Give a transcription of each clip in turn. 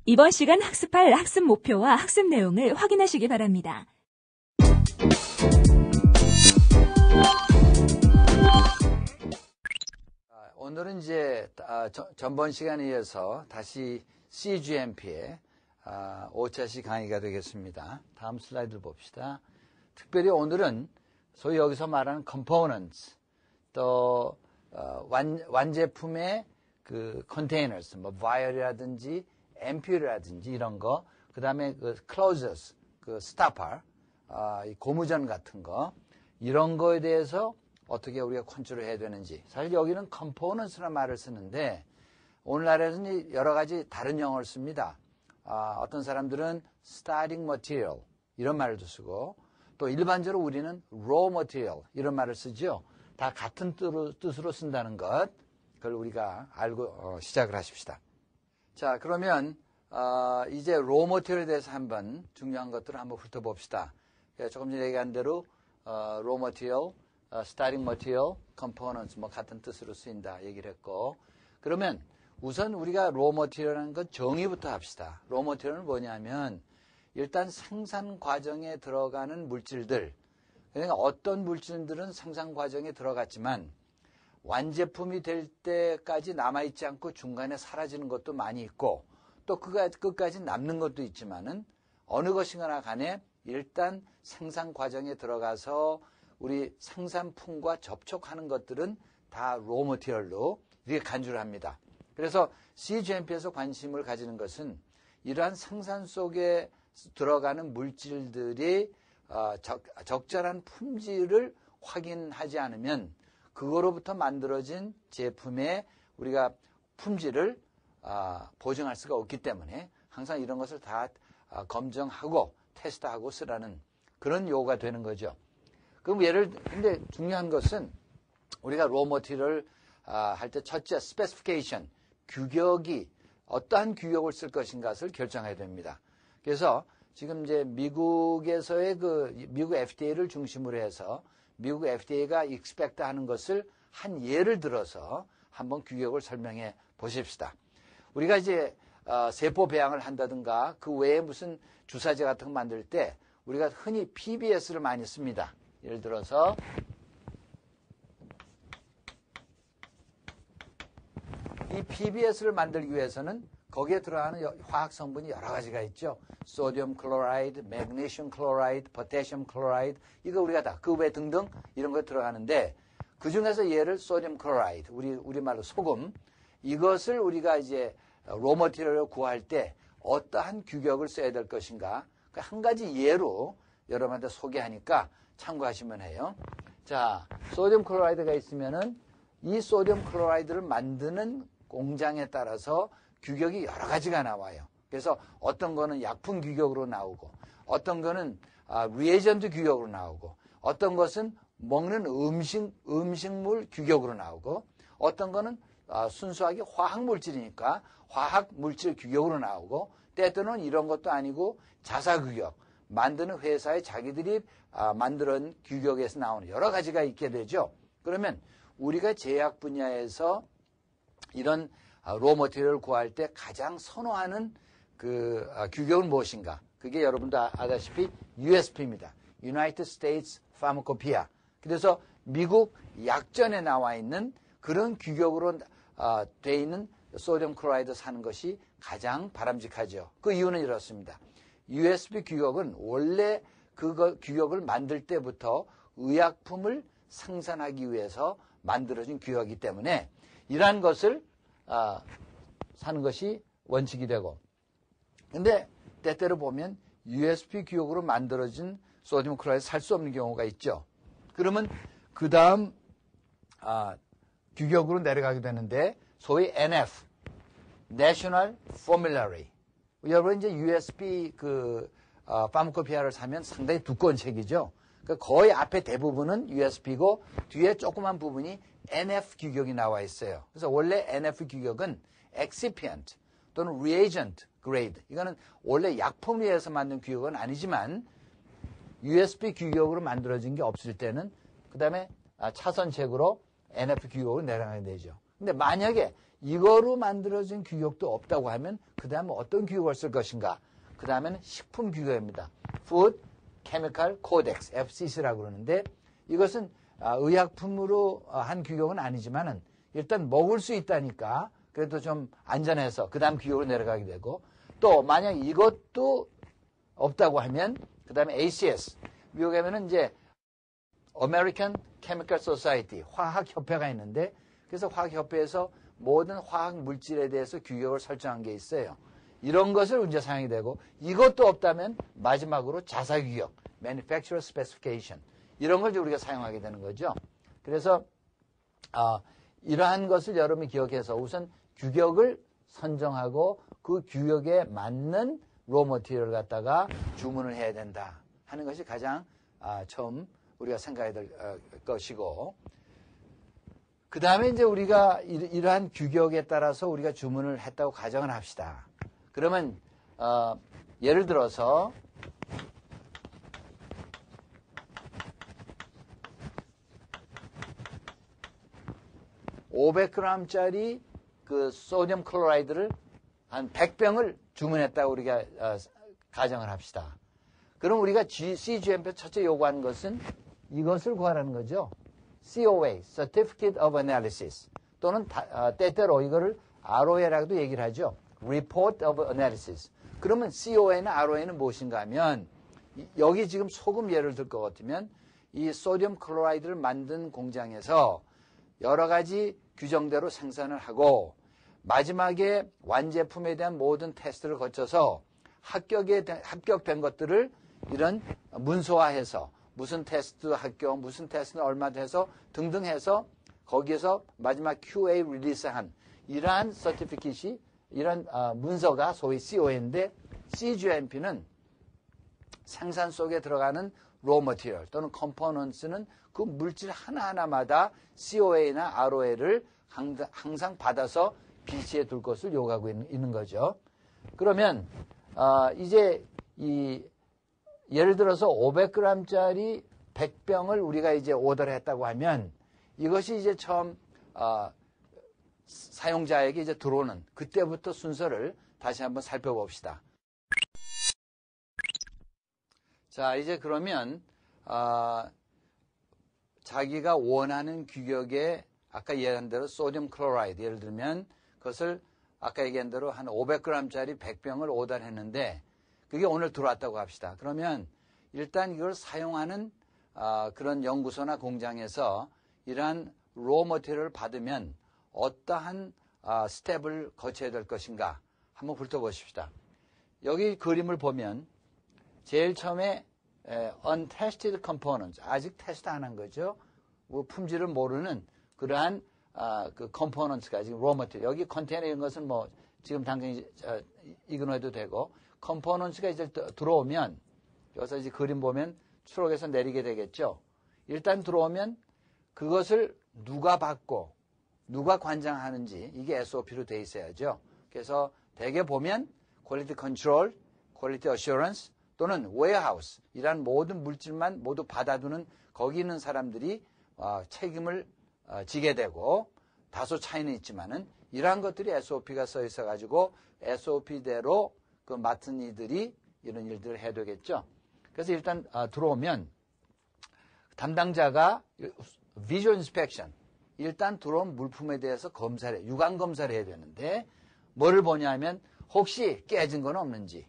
이번 시간 학습할 학습 목표와 학습 내용을 확인하시기 바랍니다. 오늘은 이제 전번 시간에 이어서 다시 CGMP의 5차시 강의가 되겠습니다. 다음 슬라이드를 봅시다. 특별히 오늘은 소위 여기서 말하는 components, 또 완제품의 그 containers, 뭐 vial이라든지 ampul이라든지 이런 거, 그 다음에 그 closures, 그 stopper, 이 고무전 같은 거, 이런 거에 대해서 어떻게 우리가 컨트롤 해야 되는지. 사실 여기는 components라는 말을 쓰는데 오늘날에는 여러 가지 다른 용어를 씁니다. 어떤 사람들은 starting material 이런 말도 쓰고, 또 일반적으로 우리는 raw material 이런 말을 쓰죠. 다 같은 뜻으로 쓴다는 것, 그걸 우리가 알고 시작을 하십시다. 자, 그러면 이제 raw material에 대해서 한번 중요한 것들을 한번 훑어봅시다. 조금 전에 얘기한 대로 raw material, starting material, components 뭐 같은 뜻으로 쓰인다 얘기를 했고, 그러면 우선 우리가 raw material이라는 것 정의부터 합시다. raw material은 뭐냐면 일단 생산 과정에 들어가는 물질들, 그러니까 어떤 물질들은 생산 과정에 들어갔지만 완제품이 될 때까지 남아있지 않고 중간에 사라지는 것도 많이 있고, 또 끝까지 남는 것도 있지만은 어느 것이거나 간에 일단 생산 과정에 들어가서 우리 생산품과 접촉하는 것들은 다 raw material로 이렇게 간주를 합니다. 그래서 CGMP에서 관심을 가지는 것은 이러한 생산 속에 들어가는 물질들이 적절한 품질을 확인하지 않으면 그거로부터 만들어진 제품의 우리가 품질을 보증할 수가 없기 때문에 항상 이런 것을 다 검증하고 테스트하고 쓰라는 그런 요구가 되는 거죠. 그럼 근데 중요한 것은 우리가 raw material 할 때 첫째 specification, 규격이 어떠한 규격을 쓸 것인가를 결정해야 됩니다. 그래서 지금 이제 미국에서의 미국 FDA를 중심으로 해서 미국 FDA가 expect 하는 것을 한 예를 들어서 한번 규격을 설명해 보십시다. 우리가 이제 세포 배양을 한다든가 그 외에 무슨 주사제 같은 거 만들 때 우리가 흔히 PBS를 많이 씁니다. 예를 들어서 이 PBS를 만들기 위해서는 거기에 들어가는 화학 성분이 여러 가지가 있죠. 소디움 클로라이드, 매그네슘 클로라이드, 포타시움 클로라이드, 이거 우리가 다 그 외 등등 이런 거 들어가는데 그 중에서 얘를 소디움 클로라이드, 우리말로 소금, 이것을 우리가 이제 로 머티리얼을 구할 때 어떠한 규격을 써야 될 것인가, 한 가지 예로 여러분한테 소개하니까 참고하시면 해요. 자, 소디움 클로라이드가 있으면은 이 소디움 클로라이드를 만드는 공장에 따라서 규격이 여러 가지가 나와요. 그래서 어떤 거는 약품 규격으로 나오고, 어떤 거는 리에이전트 규격으로 나오고, 어떤 것은 먹는 음식물 규격으로 나오고, 어떤 거는 순수하게 화학 물질이니까 화학 물질 규격으로 나오고, 때때로는 이런 것도 아니고 자사 규격, 만드는 회사에 자기들이 만드는 규격에서 나오는 여러 가지가 있게 되죠. 그러면 우리가 제약 분야에서 이런 로 머티리얼을 구할 때 가장 선호하는 그 규격은 무엇인가? 그게 여러분도 아다시피 USP입니다. United States Pharmacopoeia. 그래서 미국 약전에 나와 있는 그런 규격으로 돼 있는 소디움 클로라이드 사는 것이 가장 바람직하죠. 그 이유는 이렇습니다. USP 규격은 원래 그 규격을 만들 때부터 의약품을 생산하기 위해서 만들어진 규격이기 때문에 이러한 것을 사는 것이 원칙이 되고, 근데 때때로 보면 USP 규격으로 만들어진 소디움 클로라이드 살 수 없는 경우가 있죠. 그러면 그 다음 규격으로 내려가게 되는데 소위 NF, National Formulary. 여러분 이제 USP 파마코피아를 사면 상당히 두꺼운 책이죠. 그러니까 거의 앞에 대부분은 USP고 뒤에 조그만 부분이 NF 규격이 나와 있어요. 그래서 원래 NF 규격은 excipient 또는 reagent grade. 이거는 원래 약품을 위해서 만든 규격은 아니지만 USB 규격으로 만들어진 게 없을 때는 그 다음에 차선책으로 NF 규격으로 내려가게 되죠. 근데 만약에 이거로 만들어진 규격도 없다고 하면 그 다음에 어떤 규격을 쓸 것인가? 그 다음에는 식품 규격입니다. Food Chemical Codex, FCC라고 그러는데 이것은 의약품으로 한 규격은 아니지만은 일단 먹을 수 있다니까 그래도 좀 안전해서 그 다음 규격으로 내려가게 되고 또 만약 이것도 없다고 하면 그 다음에 ACS 미국에 가면은 이제 American Chemical Society 화학협회가 있는데 그래서 화학협회에서 모든 화학 물질에 대해서 규격을 설정한 게 있어요. 이런 것을 이제 사용이 되고 이것도 없다면 마지막으로 자사 규격 Manufacturer Specification 이런 걸 우리가 사용하게 되는 거죠. 그래서 이러한 것을 여러분이 기억해서 우선 규격을 선정하고 그 규격에 맞는 로 머티리얼을 갖다가 주문을 해야 된다 하는 것이 가장 처음 우리가 생각해야 될 것이고 그 다음에 이제 우리가 이러한 규격에 따라서 우리가 주문을 했다고 가정을 합시다. 그러면 예를 들어서 500g짜리 그 소디움 클로라이드를 한 100병을 주문했다고 우리가 가정을 합시다. 그럼 우리가 CGMP 첫째 요구하는 것은 이것을 구하라는 거죠. COA, Certificate of Analysis 또는 때때로 이거를 ROA라고도 얘기를 하죠. Report of Analysis. 그러면 COA나 ROA는 무엇인가 하면 여기 지금 소금 예를 들 것 같으면 이 소디움 클로라이드를 만든 공장에서 여러 가지 규정대로 생산을 하고 마지막에 완제품에 대한 모든 테스트를 거쳐서 합격된 것들을 이런 문서화해서 무슨 테스트 합격, 무슨 테스트는 얼마 돼서 등등 해서 거기에서 마지막 QA 릴리스한 이러한 서티피킷이 이런 문서가 소위 COA인데 CGMP는 생산 속에 들어가는 raw material 또는 components는 그 물질 하나하나마다 COA나 ROA를 항상 받아서 비치해 둘 것을 요구하고 있는 거죠. 그러면 이제 예를 들어서 500g짜리 100병을 우리가 이제 오더를 했다고 하면 이것이 이제 처음 사용자에게 이제 들어오는 그때부터 순서를 다시 한번 살펴봅시다. 자, 이제 그러면 자기가 원하는 규격의 아까 얘기한 대로 소디움 클로라이드 예를 들면 그것을 아까 얘기한 대로 한 500g짜리 100병을 오더를 했는데 그게 오늘 들어왔다고 합시다. 그러면 일단 이걸 사용하는 그런 연구소나 공장에서 이러한 로 머티리얼을 받으면 어떠한 스텝을 거쳐야 될 것인가 한번 훑어보십시다. 여기 그림을 보면 제일 처음에 untested components 아직 테스트 안 한 거죠. 품질을 모르는 그러한 그 components가 지금 raw material 여기 컨테이너 이런 것은 뭐 지금 당장 이그노해도 되고 components가 이제 들어오면 여기서 이제 그림 보면 추록에서 내리게 되겠죠. 일단 들어오면 그것을 누가 받고 누가 관장하는지 이게 SOP로 돼 있어야죠. 그래서 대개 보면 quality control, quality assurance 또는 warehouse 이란 모든 물질만 모두 받아두는 거기 있는 사람들이 책임을 지게 되고 다소 차이는 있지만은 이러한 것들이 SOP가 써 있어 가지고 SOP대로 그 맡은 이들이 이런 일들을 해야 되겠죠. 그래서 일단 들어오면 담당자가 visual inspection 일단 들어온 물품에 대해서 검사를 유관 검사를 해야 되는데 뭐를 보냐면 혹시 깨진 건 없는지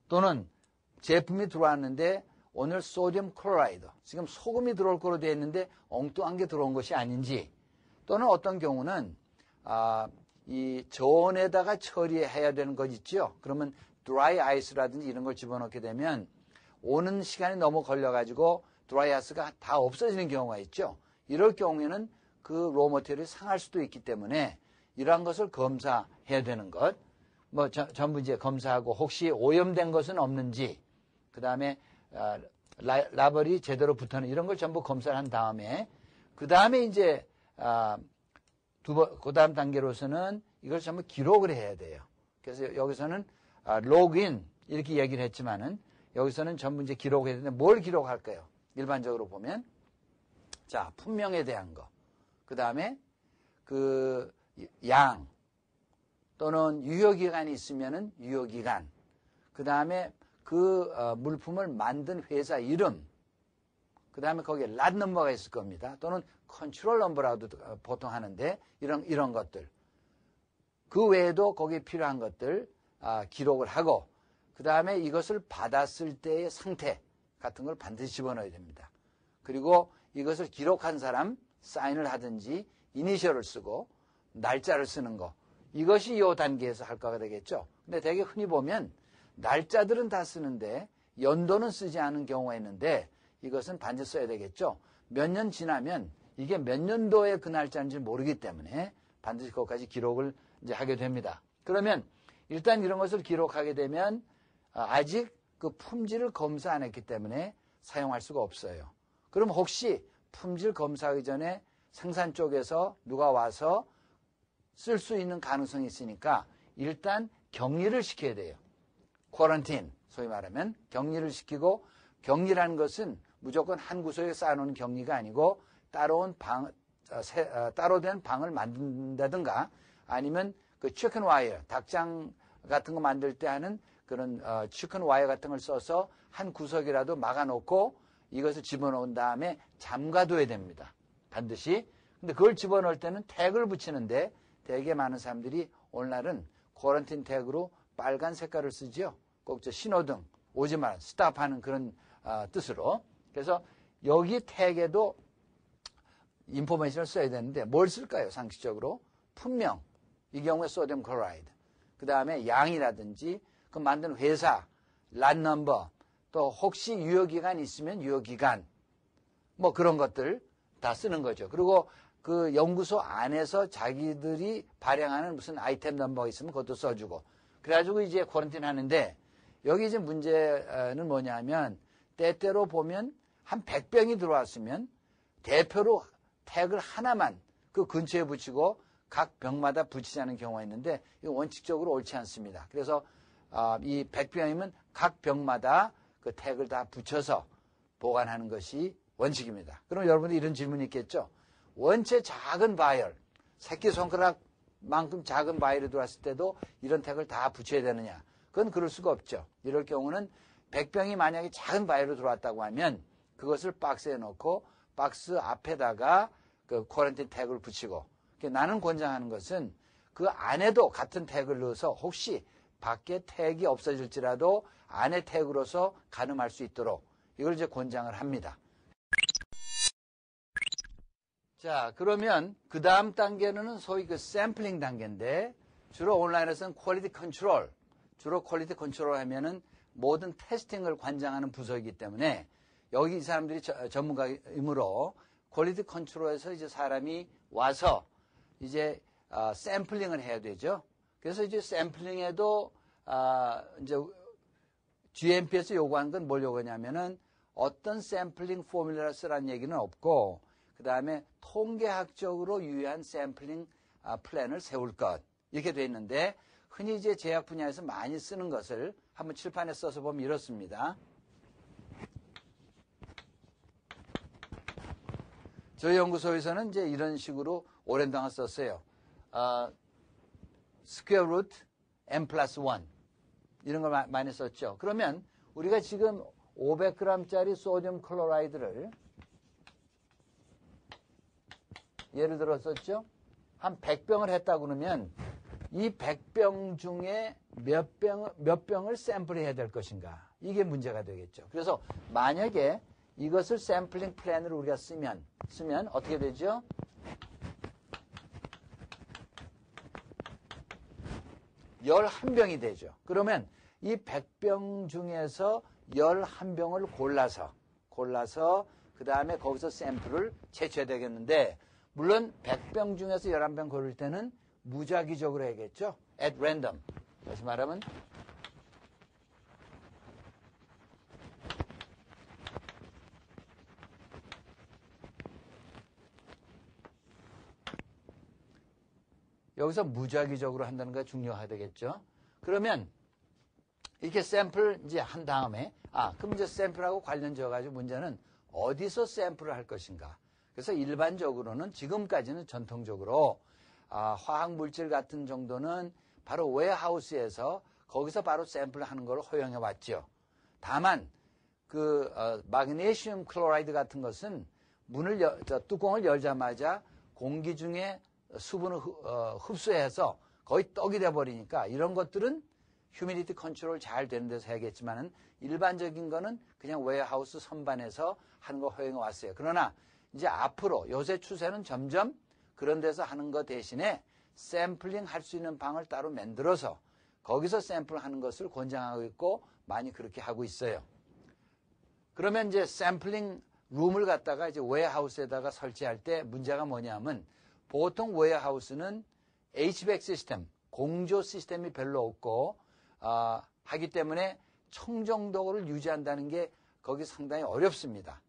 또는 제품이 들어왔는데 오늘 소디움 클로라이드 지금 소금이 들어올 거로 되어 있는데 엉뚱한 게 들어온 것이 아닌지 또는 어떤 경우는 이 저온에다가 처리해야 되는 것 있죠. 그러면 드라이 아이스라든지 이런 걸 집어넣게 되면 오는 시간이 너무 걸려가지고 드라이 아이스가 다 없어지는 경우가 있죠. 이럴 경우에는 그 로 머티리얼이 상할 수도 있기 때문에 이러한 것을 검사해야 되는 것. 뭐 전부 이제 검사하고 혹시 오염된 것은 없는지 그 다음에 라벨이 제대로 붙어는 이런 걸 전부 검사를 한 다음에 그 다음에 이제 그 다음 단계로서는 이걸 전부 기록을 해야 돼요. 그래서 여기서는 로그인 이렇게 얘기를 했지만은 여기서는 전부 이제 기록해야 되는데 뭘 기록할까요? 일반적으로 보면 자, 품명에 대한 거. 그 다음에 그 양 또는 유효기간이 있으면은 유효기간. 그 다음에 그 물품을 만든 회사 이름. 그 다음에 거기에 랏 넘버가 있을 겁니다. 또는 컨트롤 넘버라고도 보통 하는데 이런 것들. 그 외에도 거기에 필요한 것들 기록을 하고 그 다음에 이것을 받았을 때의 상태 같은 걸 반드시 집어넣어야 됩니다. 그리고 이것을 기록한 사람 사인을 하든지 이니셜을 쓰고 날짜를 쓰는 거. 이것이 이 단계에서 할 거가 되겠죠. 근데 되게 흔히 보면 날짜들은 다 쓰는데 연도는 쓰지 않은 경우가 있는데 이것은 반드시 써야 되겠죠. 몇 년 지나면 이게 몇 년도의 그 날짜인지 모르기 때문에 반드시 그것까지 기록을 이제 하게 됩니다. 그러면 일단 이런 것을 기록하게 되면 아직 그 품질을 검사 안 했기 때문에 사용할 수가 없어요. 그럼 혹시 품질 검사하기 전에 생산 쪽에서 누가 와서 쓸 수 있는 가능성이 있으니까 일단 격리를 시켜야 돼요. 쿼런틴, 소위 말하면 격리를 시키고 격리라는 것은 무조건 한 구석에 쌓아놓은 격리가 아니고 따로 된 방을 만든다든가 아니면 그 치킨 와이어, 닭장 같은 거 만들 때 하는 그런 치킨 와이어 같은 걸 써서 한 구석이라도 막아놓고 이것을 집어넣은 다음에 잠가둬야 됩니다. 반드시. 근데 그걸 집어넣을 때는 태그를 붙이는데 되게 많은 사람들이 오늘날은 쿼런틴 태그로 빨간 색깔을 쓰죠. 꼭 저 신호등, 오지 마라, 스탑하는 그런 뜻으로. 그래서 여기 태그에도 인포메이션을 써야 되는데 뭘 쓸까요? 상식적으로. 품명, 이 경우에 소디움 클로라이드. 그 다음에 양이라든지 그 만든 회사, 랏 넘버, 또 혹시 유효기간이 있으면 유효기간, 뭐 그런 것들 다 쓰는 거죠. 그리고 그 연구소 안에서 자기들이 발행하는 무슨 아이템 넘버가 있으면 그것도 써주고. 그래가지고 이제 쿼런틴 하는데 여기 이제 문제는 뭐냐면 때때로 보면 한 100병이 들어왔으면 대표로 태그를 하나만 그 근처에 붙이고 각 병마다 붙이지 않은 경우가 있는데 이거 원칙적으로 옳지 않습니다. 그래서 이 100병이면 각 병마다 그 태그를 다 붙여서 보관하는 것이 원칙입니다. 그럼 여러분들 이런 질문이 있겠죠. 원체 작은 바이올, 새끼손가락만큼 작은 바이올이 들어왔을 때도 이런 태그를 다 붙여야 되느냐. 그건 그럴 수가 없죠. 이럴 경우는 100병이 만약에 작은 바이올이 들어왔다고 하면 그것을 박스에 넣고 박스 앞에다가 그 쿼런틴 태그를 붙이고 나는 권장하는 것은 그 안에도 같은 태그를 넣어서 혹시 밖에 태그가 없어질지라도 안에 태그로서 가늠할 수 있도록 이걸 이제 권장을 합니다. 자, 그러면 그 다음 단계는 소위 그 샘플링 단계인데 주로 온라인에서는 퀄리티 컨트롤, 주로 퀄리티 컨트롤 하면은 모든 테스팅을 관장하는 부서이기 때문에 여기 이 사람들이 전문가이므로 퀄리티 컨트롤에서 이제 사람이 와서 이제 샘플링을 해야 되죠. 그래서 이제 샘플링에도 이제 GMP에서 요구하는 건 뭘 요구하냐면은 어떤 샘플링 포뮬러를 쓰라는 얘기는 없고 그 다음에 통계학적으로 유효한 샘플링 플랜을 세울 것 이렇게 돼 있는데 흔히 이제 제약 분야에서 많이 쓰는 것을 한번 칠판에 써서 보면 이렇습니다. 저희 연구소에서는 이제 이런 식으로 오랜 동안 썼어요. 스퀘어 루트 n 플러스 1 이런 걸 많이 썼죠. 그러면 우리가 지금 500g짜리 소디움 클로라이드를 예를 들어 썼죠. 한 100병을 했다 그러면 이 100병 중에 몇 병을 샘플해야 될 것인가. 이게 문제가 되겠죠. 그래서 만약에 이것을 샘플링 플랜으로 우리가 쓰면 어떻게 되죠? (11병이) 되죠. 그러면 이 100병 중에서 11병을 골라서 그 다음에 거기서 샘플을 채취해야 되겠는데 물론 100병 중에서 11병 고를 때는 무작위적으로 해야겠죠. at random. 다시 말하면 여기서 무작위적으로 한다는 게 중요하겠죠. 그러면 이렇게 샘플 이제 한 다음에, 그럼 이제 샘플하고 관련지어가지고 문제는 어디서 샘플을 할 것인가. 그래서 일반적으로는 지금까지는 전통적으로 화학 물질 같은 정도는 바로 웨어하우스에서 거기서 바로 샘플을 하는 걸 허용해 왔죠. 다만 마그네슘 클로라이드 같은 것은 뚜껑을 열자마자 공기 중에 수분을 흡수해서 거의 떡이 돼버리니까 이런 것들은 휴미디티 컨트롤 잘 되는 데서 해야겠지만은 일반적인 거는 그냥 웨어하우스 선반에서 하는 거 허용해 왔어요. 그러나 이제 앞으로 요새 추세는 점점 그런 데서 하는 거 대신에 샘플링 할 수 있는 방을 따로 만들어서 거기서 샘플 하는 것을 권장하고 있고 많이 그렇게 하고 있어요. 그러면 이제 샘플링 룸을 갖다가 이제 웨어하우스에다가 설치할 때 문제가 뭐냐면 보통 웨어하우스는 HVAC 시스템, 공조 시스템이 별로 없고 하기 때문에 청정도를 유지한다는 게 거기 상당히 어렵습니다.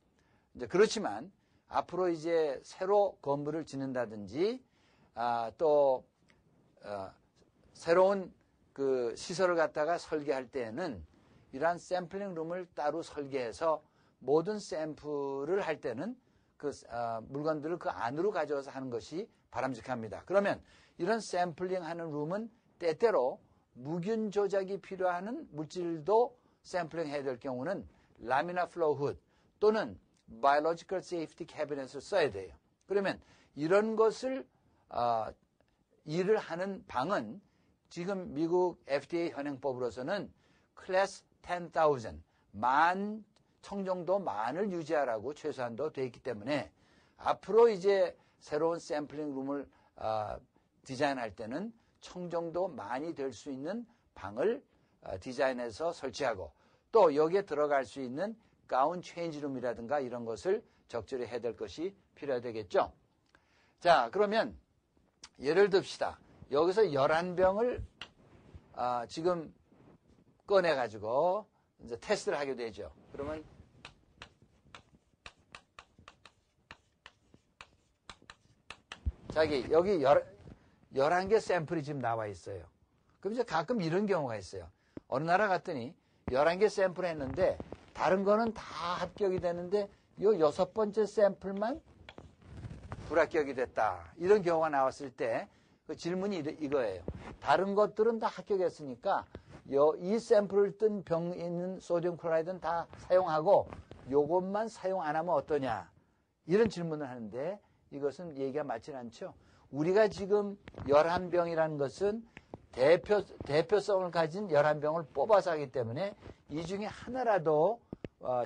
이제 그렇지만 앞으로 이제 새로 건물을 짓는다든지 또 새로운 그 시설을 갖다가 설계할 때에는 이러한 샘플링 룸을 따로 설계해서 모든 샘플을 할 때는 그 물건들을 그 안으로 가져와서 하는 것이 바람직합니다. 그러면 이런 샘플링 하는 룸은 때때로 무균 조작이 필요한 물질도 샘플링 해야 될 경우는 라미나 플로우 훗 또는 바이올로지컬 세이프티 캐비넷을 써야 돼요. 그러면 이런 것을 일을 하는 방은 지금 미국 FDA 현행법으로서는 클래스 10,000 만 청정도 만을 유지하라고 최소한도 되어 있기 때문에 앞으로 이제 새로운 샘플링 룸을 디자인할 때는 청정도 만이 될 수 있는 방을 디자인해서 설치하고 또 여기에 들어갈 수 있는 가운 체인지룸이라든가 이런 것을 적절히 해야 될 것이 필요하겠죠. 자, 그러면 예를 듭시다. 여기서 11병을 지금 꺼내가지고 이제 테스트를 하게 되죠. 그러면 여기 11개 샘플이 지금 나와 있어요. 그럼 이제 가끔 이런 경우가 있어요. 어느 나라 갔더니 11개 샘플을 했는데 다른 거는 다 합격이 되는데 이 6번째 샘플만 불합격이 됐다. 이런 경우가 나왔을 때 그 질문이 이거예요. 다른 것들은 다 합격했으니까 이 샘플을 뜬 병에 있는 소디움 클로라이드는 다 사용하고 요것만 사용 안 하면 어떠냐. 이런 질문을 하는데 이것은 얘기가 맞지 않죠. 우리가 지금 11병이라는 것은 대표성을 가진 11병을 뽑아서 하기 때문에 이 중에 하나라도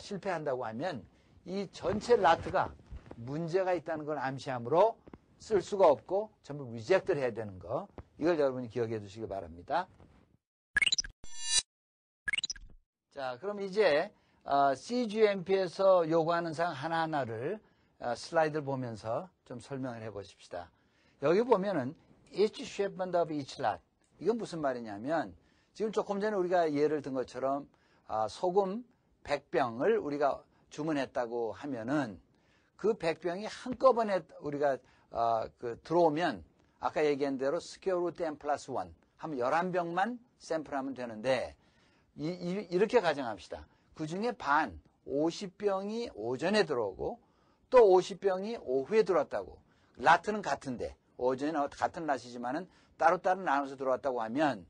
실패한다고 하면 이 전체 라트가 문제가 있다는 걸 암시함으로 쓸 수가 없고 전부 리젝트를 해야 되는 거. 이걸 여러분이 기억해 두시기 바랍니다. 자, 그럼 이제 CGMP에서 요구하는 사항 하나하나를 슬라이드를 보면서 좀 설명을 해 보십시다. 여기 보면은 each shipment of each lot. 이건 무슨 말이냐면 지금 조금 전에 우리가 예를 든 것처럼 소금 100병을 우리가 주문했다고 하면은 그 100병이 한꺼번에 우리가 들어오면 아까 얘기한 대로 스퀘어 루트 n 플러스 1 하면 11병만 샘플하면 되는데 이렇게 가정합시다. 그 중에 반 50병이 오전에 들어오고 또 50병이 오후에 들어왔다고. 라트는 같은데 오전에 같은 낫이지만은 따로따로 나눠서 들어왔다고 하면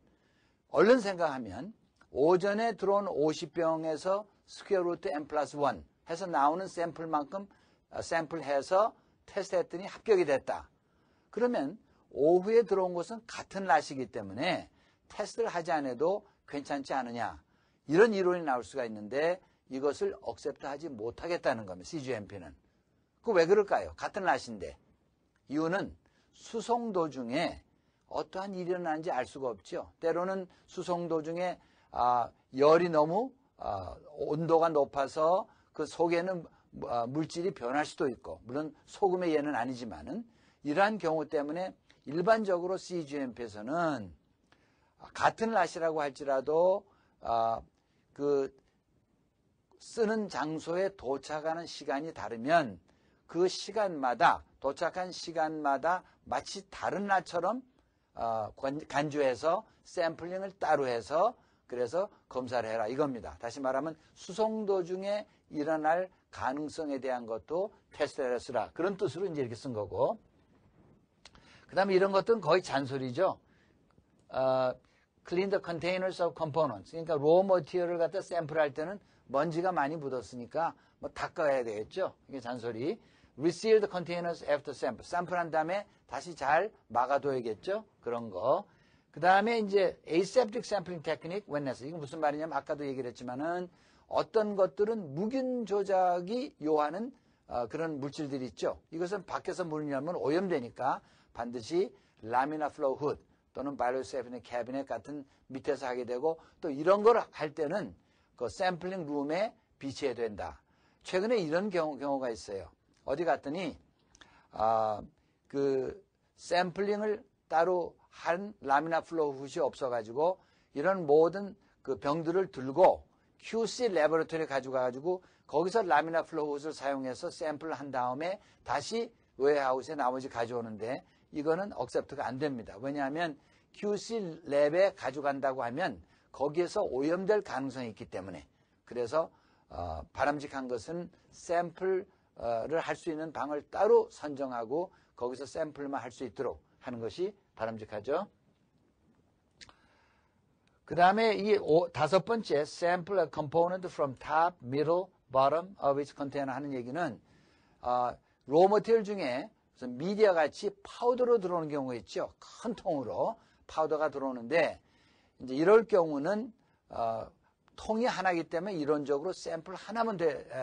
얼른 생각하면 오전에 들어온 50병에서 스퀘어 루트 n 플러스 1 해서 나오는 샘플만큼 샘플해서 테스트했더니 합격이 됐다. 그러면 오후에 들어온 것은 같은 낫이기 때문에 테스트를 하지 않아도 괜찮지 않느냐. 이런 이론이 나올 수가 있는데 이것을 억셉트하지 못하겠다는 겁니다. CGMP는. 그 왜 그럴까요? 같은 낫인데. 이유는 수송 도중에 어떠한 일이 일어나는지 알 수가 없죠. 때로는 수송 도중에 열이 너무 온도가 높아서 그 속에는 물질이 변할 수도 있고 물론 소금의 예는 아니지만은 이러한 경우 때문에 일반적으로 CGMP에서는 같은 낫이라고 할지라도 그 쓰는 장소에 도착하는 시간이 다르면 그 시간마다 도착한 시간마다 마치 다른 낫처럼 간주해서 샘플링을 따로 해서 그래서 검사를 해라 이겁니다. 다시 말하면 수송 도중에 일어날 가능성에 대한 것도 테스트를 쓰라. 그런 뜻으로 이제 이렇게 쓴 거고. 그 다음에 이런 것들은 거의 잔소리죠. Clean the containers of components. 그러니까 raw material을 갖다 샘플할 때는 먼지가 많이 묻었으니까 뭐 닦아야 되겠죠. 이게 잔소리. Reseal the containers after sample. 샘플한 다음에 다시 잘 막아둬야겠죠. 그런 거. 그 다음에 이제 aseptic sampling technique when necessary. 이건 무슨 말이냐면 아까도 얘기를 했지만은 어떤 것들은 무균 조작이 요하는 그런 물질들이 있죠. 이것은 밖에서 물을 열면 오염되니까 반드시 라미나 플로우 후드 또는 바이오세프니 캐비넷 같은 밑에서 하게 되고 또 이런 걸 할 때는 그 샘플링 룸에 비치해야 된다. 최근에 이런 경우가 있어요. 어디 갔더니 그 샘플링을 따로 한 라미나 플로우 훗이 없어가지고 이런 모든 그 병들을 들고 QC 레버러토리에 가져가가지고 거기서 라미나 플로우 훗을 사용해서 샘플을 한 다음에 다시 웨어하우스에 나머지 가져오는데 이거는 억셉트가 안 됩니다. 왜냐하면 QC 랩에 가져간다고 하면 거기에서 오염될 가능성이 있기 때문에 그래서 바람직한 것은 샘플을 할 수 있는 방을 따로 선정하고 거기서 샘플만 할 수 있도록 하는 것이 바람직하죠. 그 다음에 이 다섯 번째 sample a component from top, middle, bottom of its container 하는 얘기는 raw material 중에 무슨 미디어 같이 파우더로 들어오는 경우가 있죠. 큰 통으로 파우더가 들어오는데 이제 이럴 경우는 통이 하나이기 때문에 이론적으로 샘플 하나면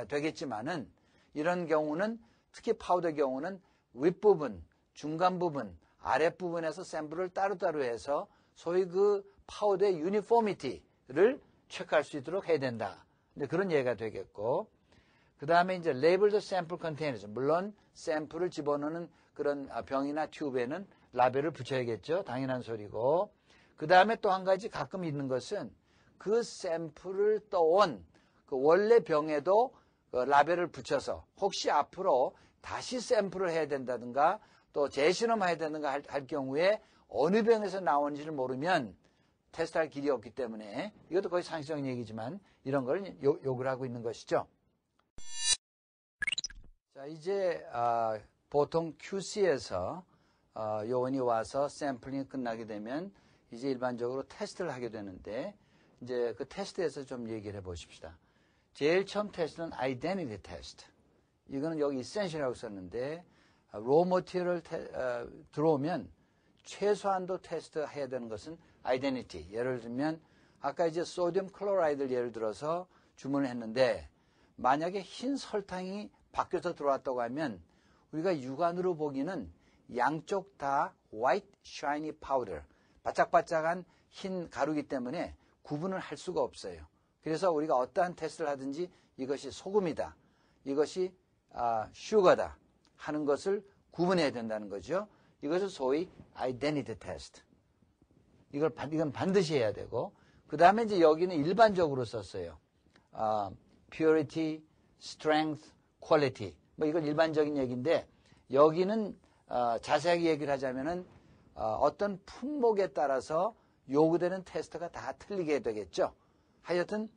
되겠지만은 이런 경우는 특히 파우더 경우는 윗부분, 중간 부분, 아랫부분에서 샘플을 따로따로 해서 소위 그 파우더의 유니포미티를 체크할 수 있도록 해야 된다. 근데 그런 얘기가 되겠고 그 다음에 이제 labeled sample containers. 물론 샘플을 집어넣는 그런 병이나 튜브에는 라벨을 붙여야겠죠. 당연한 소리고. 그 다음에 또 한 가지 가끔 있는 것은 그 샘플을 떠온 그 원래 병에도 그 라벨을 붙여서 혹시 앞으로 다시 샘플을 해야 된다든가 또 재실험해야 되는가 할 경우에 어느 병에서 나오는지를 모르면 테스트할 길이 없기 때문에 이것도 거의 상식적인 얘기지만 이런 걸 요구를 하고 있는 것이죠. 자, 이제 보통 QC에서 요원이 와서 샘플링이 끝나게 되면 이제 일반적으로 테스트를 하게 되는데 이제 그 테스트에서 좀 얘기를 해보십시다. 제일 처음 테스트는 아이덴티티 테스트. 이거는 여기 이센셜이라고 썼는데 raw material 들어오면 최소한도 테스트해야 되는 것은 아이덴티티. 예를 들면 아까 이제 소디움 클로라이드를 예를 들어서 주문을 했는데 만약에 흰 설탕이 밖에서 들어왔다고 하면 우리가 육안으로 보기는 양쪽 다 white shiny powder, 바짝바짝한 흰 가루이기 때문에 구분을 할 수가 없어요. 그래서 우리가 어떠한 테스트를 하든지 이것이 소금이다, 이것이 슈거다 하는 것을 구분해야 된다는 거죠. 이것을 소위 identity test. 이건 반드시 해야 되고, 그 다음에 이제 여기는 일반적으로 썼어요. purity, strength, quality. 뭐 이건 일반적인 얘기인데, 여기는 자세하게 얘기를 하자면은 어떤 품목에 따라서 요구되는 테스트가 다 틀리게 되겠죠. 하여튼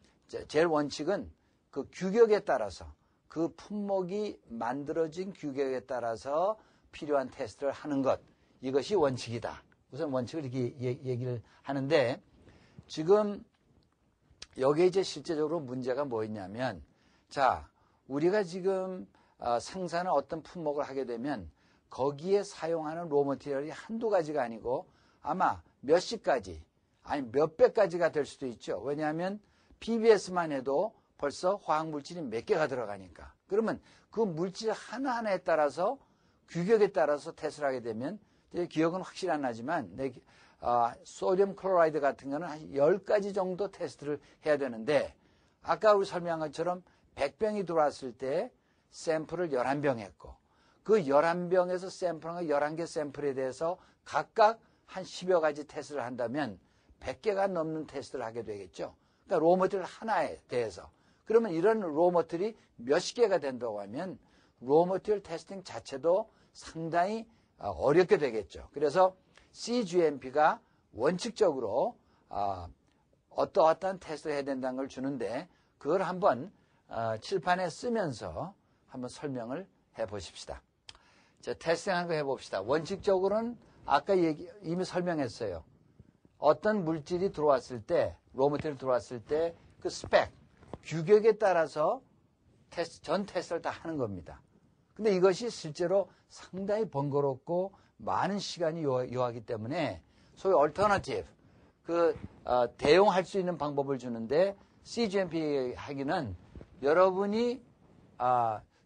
제일 원칙은 그 규격에 따라서 그 품목이 만들어진 규격에 따라서 필요한 테스트를 하는 것, 이것이 원칙이다. 우선 원칙을 이렇게 얘기를 하는데 지금 여기에 이제 실제적으로 문제가 뭐였냐면, 자, 우리가 지금 생산을 어떤 품목을 하게 되면 거기에 사용하는 로머티리얼이 한두 가지가 아니고 아마 몇십 가지, 아니 몇백 가지가 될 수도 있죠. 왜냐하면 PBS만 해도 벌써 화학물질이 몇 개가 들어가니까. 그러면 그 물질 하나하나에 따라서 규격에 따라서 테스트를 하게 되면 기억은 확실히 안 나지만 소디움 클로라이드 같은 거는 한 10가지 정도 테스트를 해야 되는데 아까 우리 설명한 것처럼 100병이 들어왔을 때 샘플을 11병 했고 그 11병에서 샘플한 거 11개 샘플에 대해서 각각 한 10여 가지 테스트를 한다면 100개가 넘는 테스트를 하게 되겠죠. 그러니까 로머티리얼 하나에 대해서. 그러면 이런 로머티리얼이 몇십 개가 된다고 하면 로머티리얼 테스팅 자체도 상당히 어렵게 되겠죠. 그래서 CGMP가 원칙적으로 어떠한 테스트를 해야 된다는 걸 주는데 그걸 한번 칠판에 쓰면서 한번 설명을 해 보십시다. 자, 테스팅하는 거 해봅시다. 원칙적으로는 아까 이미 설명했어요. 어떤 물질이 들어왔을 때, 로머티리얼이 들어왔을 때 그 스펙, 규격에 따라서 전 테스트를 다 하는 겁니다. 근데 이것이 실제로 상당히 번거롭고 많은 시간이 요하기 때문에 소위 얼터너티브, 대용할 수 있는 방법을 주는데 CGMP 하기는 여러분이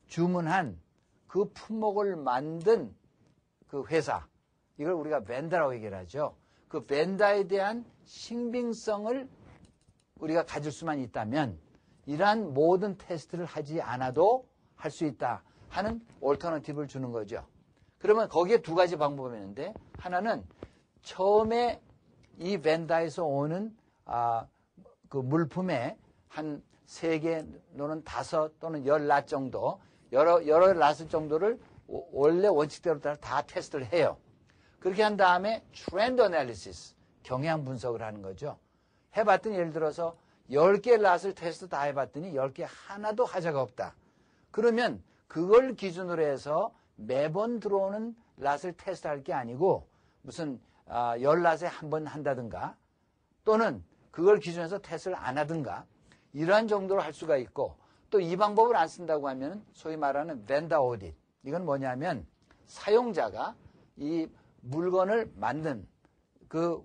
주문한 그 품목을 만든 그 회사, 이걸 우리가 벤더라고 얘기를 하죠. 그 벤더에 대한 신빙성을 우리가 가질 수만 있다면 이러한 모든 테스트를 하지 않아도 할 수 있다 하는 얼터너티브를 주는 거죠. 그러면 거기에 두 가지 방법이 있는데 하나는 처음에 이 벤더에서 오는 그 물품의 한 3개 또는 5 또는 10랏 정도 여러 랏 정도를 원래 원칙대로 다 테스트를 해요. 그렇게 한 다음에 트렌드 애널리시스, 경향 분석을 하는 거죠. 해봤더니 예를 들어서 10개 랏을 테스트 다 해봤더니 10개 하나도 하자가 없다. 그러면 그걸 기준으로 해서 매번 들어오는 랏을 테스트할 게 아니고 무슨 10랏에 한 번 한다든가 또는 그걸 기준으로 해서 테스트를 안 하든가 이러한 정도로 할 수가 있고 또 이 방법을 안 쓴다고 하면 소위 말하는 벤더 오딧. 이건 뭐냐면 사용자가 이 물건을 만든 그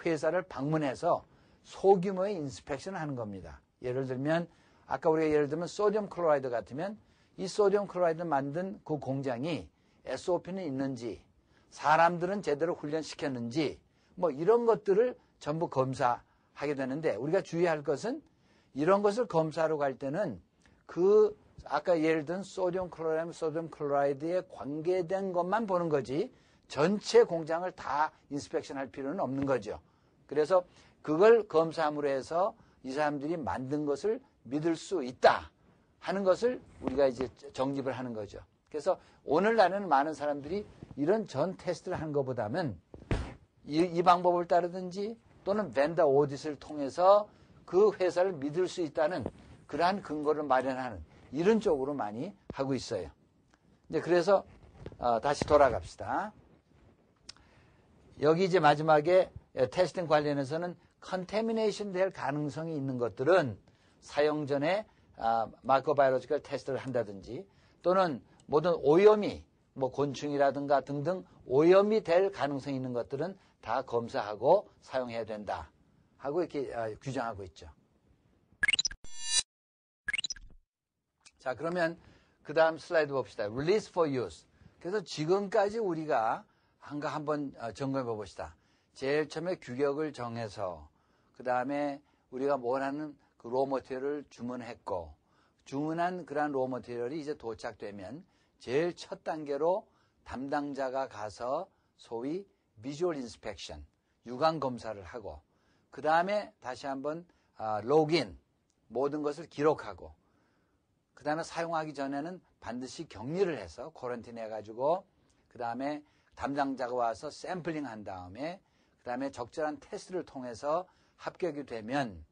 회사를 방문해서 소규모의 인스펙션을 하는 겁니다. 예를 들면 아까 우리가 예를 들면 소디움 클로라이드 같으면 이 소디움 클로라이드 만든 그 공장이 SOP는 있는지 사람들은 제대로 훈련시켰는지 뭐 이런 것들을 전부 검사하게 되는데 우리가 주의할 것은 이런 것을 검사하러 갈 때는 그 아까 예를 든 소디움 클로라이드에 관계된 것만 보는 거지 전체 공장을 다 인스펙션 할 필요는 없는 거죠. 그래서 그걸 검사함으로 해서 이 사람들이 만든 것을 믿을 수 있다 하는 것을 우리가 이제 정립을 하는 거죠. 그래서 오늘날에는 많은 사람들이 이런 전 테스트를 하는 것보다는 이 방법을 따르든지 또는 벤더 오디트를 통해서 그 회사를 믿을 수 있다는 그러한 근거를 마련하는 이런 쪽으로 많이 하고 있어요. 이제 그래서 다시 돌아갑시다. 여기 이제 마지막에 테스팅 관련해서는 컨테미네이션 될 가능성이 있는 것들은 사용 전에 마이크로바이올로지컬 테스트를 한다든지 또는 모든 오염이 뭐 곤충이라든가 등등 오염이 될 가능성이 있는 것들은 다 검사하고 사용해야 된다 하고 이렇게 규정하고 있죠. 자, 그러면 그 다음 슬라이드 봅시다. Release for use. 그래서 지금까지 우리가 한번 점검해 봅시다. 제일 처음에 규격을 정해서 그 다음에 우리가 원하는 그 로머티리얼을 주문했고 주문한 그러한 로머티리얼이 이제 도착되면 제일 첫 단계로 담당자가 가서 소위 비주얼 인스펙션, 육안 검사를 하고 그 다음에 다시 한번 로그인, 모든 것을 기록하고 그 다음에 사용하기 전에는 반드시 격리를 해서 쿼런틴 해가지고 그 다음에 담당자가 와서 샘플링 한 다음에 그 다음에 적절한 테스트를 통해서 합격이 되면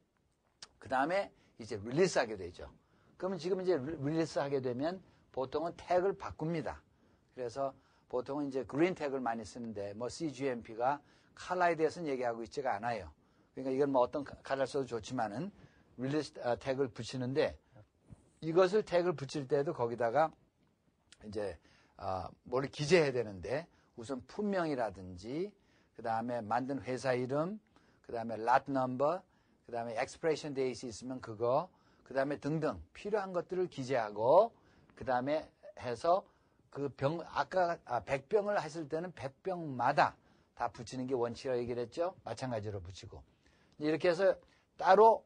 그 다음에 이제 릴리스하게 되죠. 그러면 지금 이제 릴리스하게 되면 보통은 태그를 바꿉니다. 그래서 보통은 이제 그린 태그를 많이 쓰는데 뭐 CGMP가 컬러에 대해서는 얘기하고 있지가 않아요. 그러니까 이건 뭐 어떤 컬러 써도 좋지만은 릴리스 태그를 붙이는데 이것을 태그를 붙일 때도 거기다가 이제 뭘 기재해야 되는데 우선 품명이라든지 그 다음에 만든 회사 이름, 그 다음에 lot number, 그 다음에 expiration date 있으면 그거, 그 다음에 등등 필요한 것들을 기재하고 그 다음에 해서 그 아까 100병을 했을 때는 100병마다 다 붙이는 게 원칙이라고 얘기를 했죠. 마찬가지로 붙이고 이렇게 해서 따로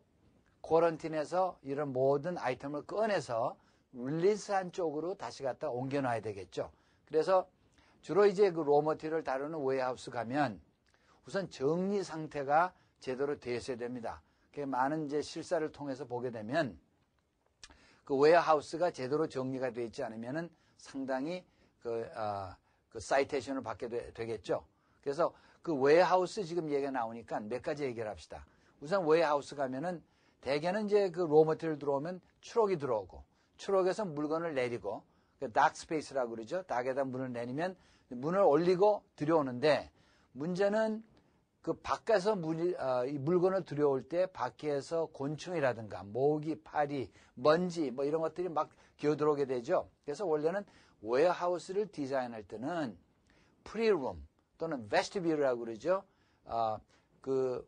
쿼런틴에서 이런 모든 아이템을 꺼내서 릴리스한 쪽으로 다시 갖다 옮겨놔야 되겠죠. 그래서 주로 이제 그 로머티리얼을 다루는 웨어하우스 가면 우선 정리 상태가 제대로 되어 있어야 됩니다. 많은 이제 실사를 통해서 보게 되면 그 웨어하우스가 제대로 정리가 되어 있지 않으면은 상당히 그 사이테이션을 받게 되겠죠. 그래서 그 웨어하우스 지금 얘기가 나오니까 몇 가지 얘기를 합시다. 우선 웨어하우스 가면은 대개는 이제 그 로우 머티리얼 들어오면 트럭이 들어오고 트럭에서 물건을 내리고 닥 스페이스라고 그러죠. 닥에다 문을 내리면 문을 올리고 들여오는데 문제는 그 밖에서 이 물건을 들여올 때 밖에서 곤충이라든가 모기, 파리, 먼지 뭐 이런 것들이 막 기어들어오게 되죠. 그래서 원래는 웨어하우스를 디자인할 때는 프리룸 또는 베스티뷴이라고 그러죠. 그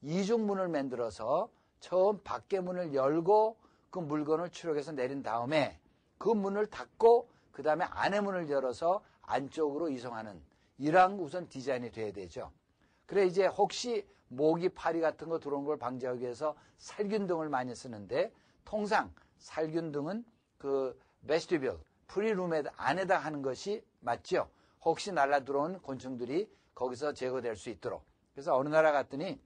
이중문을 만들어서 처음 밖에 문을 열고 그 물건을 추락해서 내린 다음에 그 문을 닫고 그 다음에 안에 문을 열어서 안쪽으로 이송하는 이러한 우선 디자인이 돼야 되죠. 그래 이제 혹시 모기, 파리 같은 거 들어온 걸 방지하기 위해서 살균등을 많이 쓰는데 통상 살균등은 그 베스티뷴, 프리룸에 안에다 하는 것이 맞죠. 혹시 날라 들어온 곤충들이 거기서 제거될 수 있도록. 그래서 어느 나라 갔더니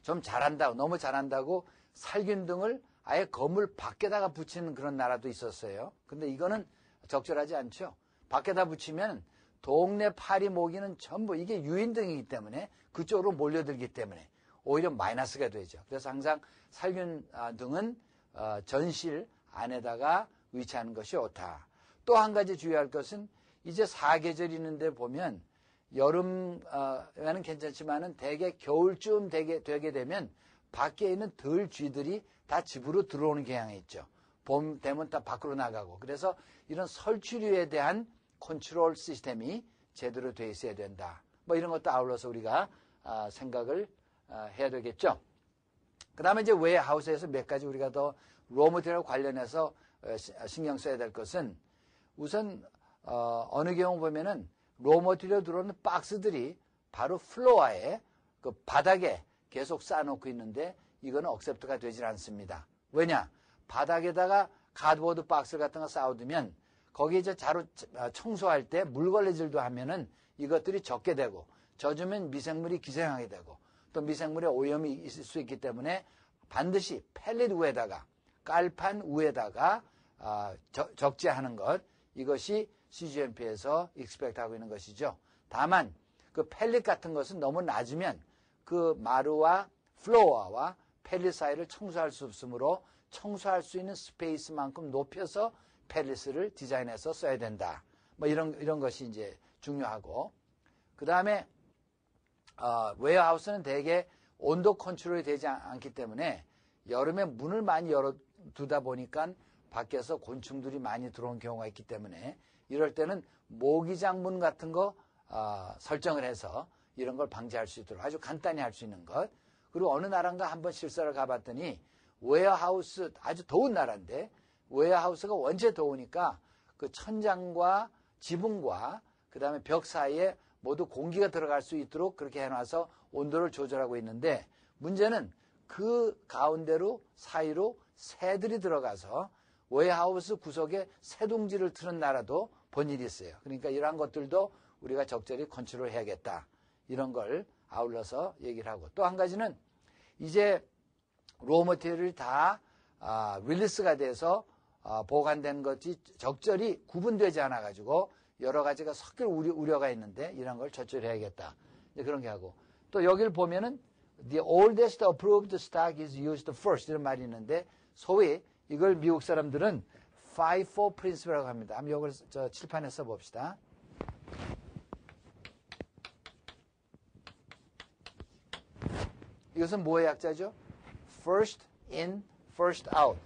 좀 잘한다고, 너무 잘한다고 살균등을 아예 건물 밖에다가 붙이는 그런 나라도 있었어요. 근데 이거는 적절하지 않죠. 밖에다 붙이면 동네 파리 모기는 전부 이게 유인등이기 때문에 그쪽으로 몰려들기 때문에 오히려 마이너스가 되죠. 그래서 항상 살균등은 전실 안에다가 위치하는 것이 옳다. 또 한 가지 주의할 것은 이제 사계절이 있는데 보면 여름에는 괜찮지만은 대개 겨울쯤 되게 되면 밖에 있는 들쥐들이 다 집으로 들어오는 경향이 있죠. 봄 되면 다 밖으로 나가고. 그래서 이런 설치류에 대한 컨트롤 시스템이 제대로 되어 있어야 된다. 뭐 이런 것도 아울러서 우리가 생각을 해야 되겠죠. 그 다음에 이제 웨어하우스에서 몇 가지 우리가 더 로머티리얼 관련해서 신경 써야 될 것은 우선 어느 경우 보면은 로머티리얼 들어오는 박스들이 바로 플로어에 그 바닥에 계속 쌓아놓고 있는데 이거는 억셉트가 되질 않습니다. 왜냐? 바닥에다가 카드보드 박스 같은 거 쌓아두면 거기에 이제 자루 청소할 때 물걸레질도 하면은 이것들이 젖게 되고 젖으면 미생물이 기생하게 되고 또 미생물의 오염이 있을 수 있기 때문에 반드시 펠릿 위에다가 깔판 위에다가 적재하는 것 이것이 CGMP에서 익스펙트하고 있는 것이죠. 다만 그 펠릿 같은 것은 너무 낮으면 그 마루와 플로어와 펠릿 사이를 청소할 수 없으므로 청소할 수 있는 스페이스만큼 높여서 펠릿을 디자인해서 써야 된다. 뭐 이런 것이 이제 중요하고 그 다음에 웨어하우스는 대개 온도 컨트롤이 되지 않기 때문에 여름에 문을 많이 열어두다 보니까 밖에서 곤충들이 많이 들어온 경우가 있기 때문에 이럴 때는 모기장 문 같은 거 설정을 해서 이런 걸 방지할 수 있도록 아주 간단히 할 수 있는 것. 그리고 어느 나라인가 한번 실사를 가봤더니 웨어하우스 아주 더운 나라인데 웨어하우스가 원체 더우니까 그 천장과 지붕과 그 다음에 벽 사이에 모두 공기가 들어갈 수 있도록 그렇게 해놔서 온도를 조절하고 있는데 문제는 그 가운데로 사이로 새들이 들어가서 웨어하우스 구석에 새둥지를 트는 나라도 본 일이 있어요. 그러니까 이러한 것들도 우리가 적절히 컨트롤 해야겠다. 이런 걸 아울러서 얘기를 하고 또 한 가지는 이제 로우 머티리얼이 다 릴리스가 돼서 보관된 것이 적절히 구분되지 않아 가지고 여러 가지가 섞일 우려가 있는데 이런 걸 조절해야겠다. 그런 게 하고 또 여기를 보면은 the oldest approved stock is used first 이런 말이 있는데 소위 이걸 미국 사람들은 FIFO principle이라고 합니다. 한번 이걸 칠판에 써봅시다. 이것은 뭐의 약자죠? First in, first out.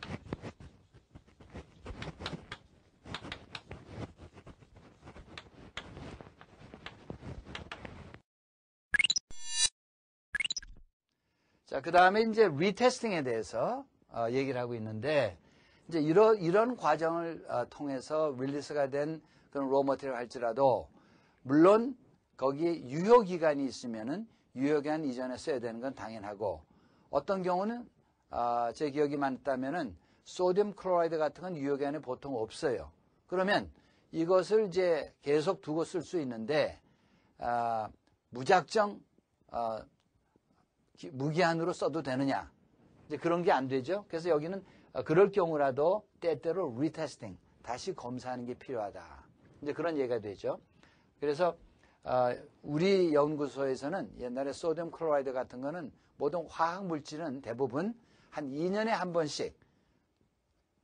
자, 그 다음에 이제 리테스팅에 대해서 얘기를 하고 있는데, 이제 이런 과정을 통해서 릴리스가 된 그런 로우 머티리얼 할지라도, 물론 거기에 유효기간이 있으면은 유효기간 이전에 써야 되는 건 당연하고, 어떤 경우는, 제 기억이 맞다면은, 소디움 클로라이드 같은 건 유효기간이 보통 없어요. 그러면 이것을 이제 계속 두고 쓸 수 있는데, 무작정, 무기한으로 써도 되느냐. 이제 그런 게 안 되죠. 그래서 여기는 그럴 경우라도 때때로 리테스팅, 다시 검사하는 게 필요하다. 이제 그런 얘기가 되죠. 그래서 우리 연구소에서는 옛날에 소디움 클로라이드 같은 거는 모든 화학 물질은 대부분 한 2년에 한 번씩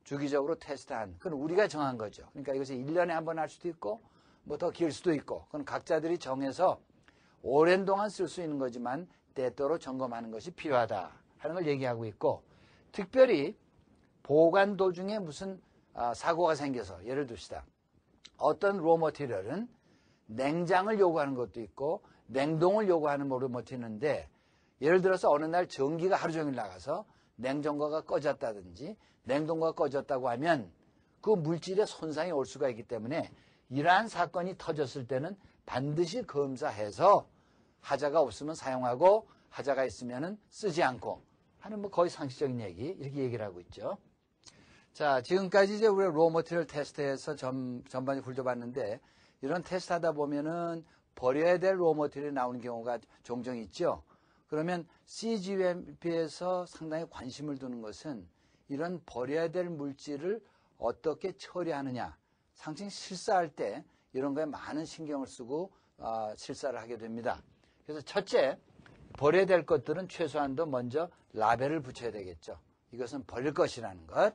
주기적으로 테스트한, 그건 우리가 정한 거죠. 그러니까 이것이 1년에 한 번 할 수도 있고 뭐 더 길 수도 있고, 그건 각자들이 정해서 오랜 동안 쓸 수 있는 거지만 때때로 점검하는 것이 필요하다 하는 걸 얘기하고 있고, 특별히 보관 도중에 무슨 사고가 생겨서, 예를 듭시다. 어떤 로 머티리얼은 냉장을 요구하는 것도 있고 냉동을 요구하는 로 머티리얼인데, 예를 들어서 어느 날 전기가 하루 종일 나가서 냉장고가 꺼졌다든지 냉동고가 꺼졌다고 하면 그 물질에 손상이 올 수가 있기 때문에 이러한 사건이 터졌을 때는 반드시 검사해서 하자가 없으면 사용하고 하자가 있으면 쓰지 않고 하는 뭐 거의 상식적인 얘기, 이렇게 얘기를 하고 있죠. 자, 지금까지 이제 우리가 로 머티리얼 테스트에서 전반에 훑어봤는데, 이런 테스트 하다 보면은 버려야 될 로 머티리얼이 나오는 경우가 종종 있죠. 그러면 CGMP에서 상당히 관심을 두는 것은 이런 버려야 될 물질을 어떻게 처리하느냐. 상징 실사할 때 이런 거에 많은 신경을 쓰고 실사를 하게 됩니다. 그래서 첫째, 버려야 될 것들은 최소한도 먼저 라벨을 붙여야 되겠죠. 이것은 버릴 것이라는 것.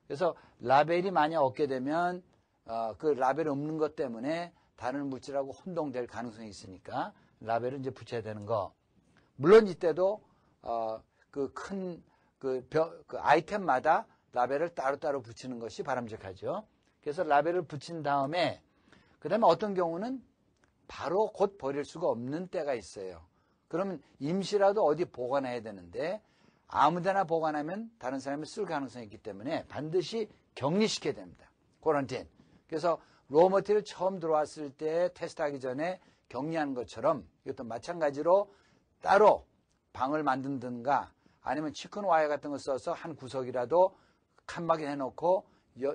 그래서 라벨이 만약 없게 되면 그 라벨 없는 것 때문에 다른 물질하고 혼동될 가능성이 있으니까 라벨을 이제 붙여야 되는 거. 물론 이때도 그 아이템마다 라벨을 따로따로 붙이는 것이 바람직하죠. 그래서 라벨을 붙인 다음에 그다음에 어떤 경우는 바로 곧 버릴 수가 없는 때가 있어요. 그러면 임시라도 어디 보관해야 되는데 아무데나 보관하면 다른 사람이 쓸 가능성이 있기 때문에 반드시 격리시켜야 됩니다. 코런틴. 그래서 로 머티리얼 처음 들어왔을 때 테스트하기 전에 격리하는 것처럼 이것도 마찬가지로 따로 방을 만든든가 아니면 치킨 와이어 같은 거 써서 한 구석이라도 칸막이 해놓고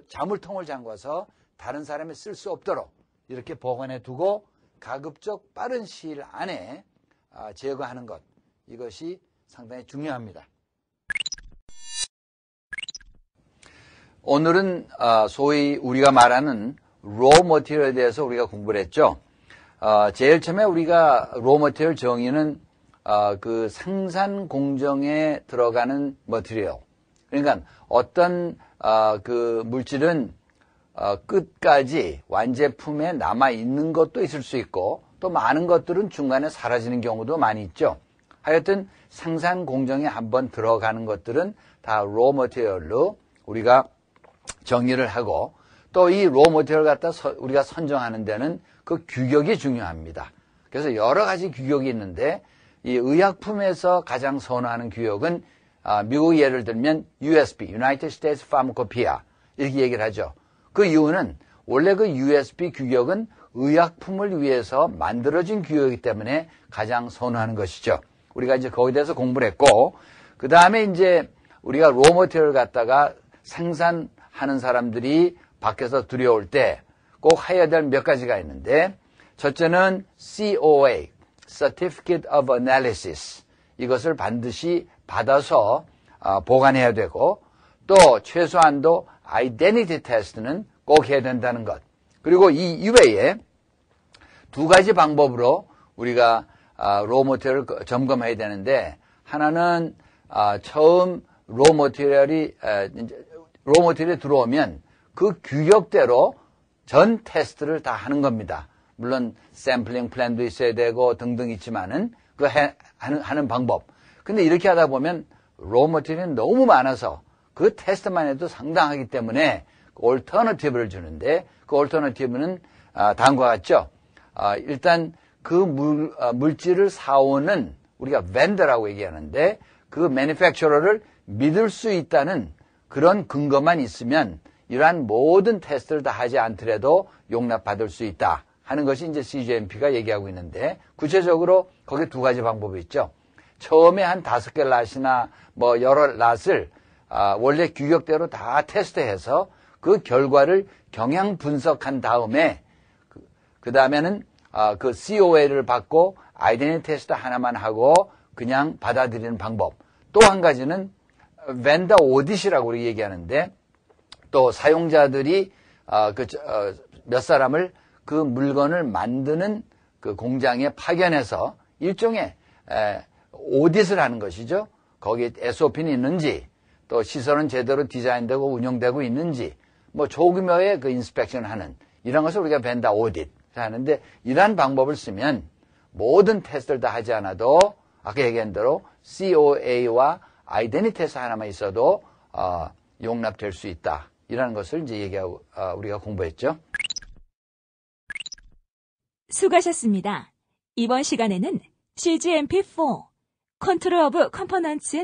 자물통을 잠궈서 다른 사람이 쓸 수 없도록 이렇게 보관해 두고 가급적 빠른 시일 안에 제거하는 것, 이것이 상당히 중요합니다. 오늘은 소위 우리가 말하는 로 머티리얼에 대해서 우리가 공부를 했죠. 제일 처음에 우리가 로 머티리얼 정의는 그 생산 공정에 들어가는 머티리얼. 그러니까 어떤 그 물질은 끝까지 완제품에 남아 있는 것도 있을 수 있고 또 많은 것들은 중간에 사라지는 경우도 많이 있죠. 하여튼 생산 공정에 한번 들어가는 것들은 다 로 머티리얼로 우리가 정의를 하고, 또 이 로 머티리얼 갖다 우리가 선정하는 데는 그 규격이 중요합니다. 그래서 여러 가지 규격이 있는데 이 의약품에서 가장 선호하는 규격은 미국 예를 들면 USP, United States Pharmacopoeia 이렇게 얘기를 하죠. 그 이유는 원래 그 USP 규격은 의약품을 위해서 만들어진 규격이기 때문에 가장 선호하는 것이죠. 우리가 이제 거기에 대해서 공부를 했고, 그 다음에 이제 우리가 로 머티리얼을 갖다가 생산하는 사람들이 밖에서 들여올 때 꼭 해야 될 몇 가지가 있는데, 첫째는 COA, Certificate of Analysis. 이것을 반드시 받아서 보관해야 되고, 또 최소한도 Identity Test는 꼭 해야 된다는 것. 그리고 이 이외에 두 가지 방법으로 우리가 로 머티리얼을 점검해야 되는데, 하나는 처음 로 머티리얼이 들어오면 그 규격대로 전 테스트를 다 하는 겁니다. 물론 샘플링 플랜도 있어야 되고 등등 있지만은 그 하는 방법. 근데 이렇게 하다 보면 로 머티리얼이 너무 많아서 그 테스트만 해도 상당하기 때문에 올터너티브를 주는데, 그 올터너티브는 다음과 같죠. 일단 그 물질을 사오는 우리가 벤더라고 얘기하는데, 그 매니팩처러를 믿을 수 있다는 그런 근거만 있으면 이러한 모든 테스트를 다 하지 않더라도 용납받을 수 있다 하는 것이 이제 CGMP가 얘기하고 있는데, 구체적으로 거기 두 가지 방법이 있죠. 처음에 한 5개 랏이나 뭐 여러 랏을 원래 규격대로 다 테스트해서 그 결과를 경향 분석한 다음에 그 다음에는 그 COA를 받고 아이덴티티 테스트 하나만 하고 그냥 받아들이는 방법. 또 한 가지는 벤더 오디시라고 우리 얘기하는데, 또 사용자들이 몇 사람을 그 물건을 만드는 그 공장에 파견해서 일종의 오디트를 하는 것이죠. 거기에 SOP는 있는지, 또 시설은 제대로 디자인되고 운영되고 있는지, 뭐 조규모의 그 인스펙션을 하는 이런 것을 우리가 벤더 오디트 하는데, 이러한 방법을 쓰면 모든 테스트를 다 하지 않아도 아까 얘기한 대로 COA와 아이덴티티 테스트 하나만 있어도 용납될 수 있다. 이라는 것을 이제 얘기하고 우리가 공부했죠. 수고하셨습니다. 이번 시간에는 CGMP4, Control of Components and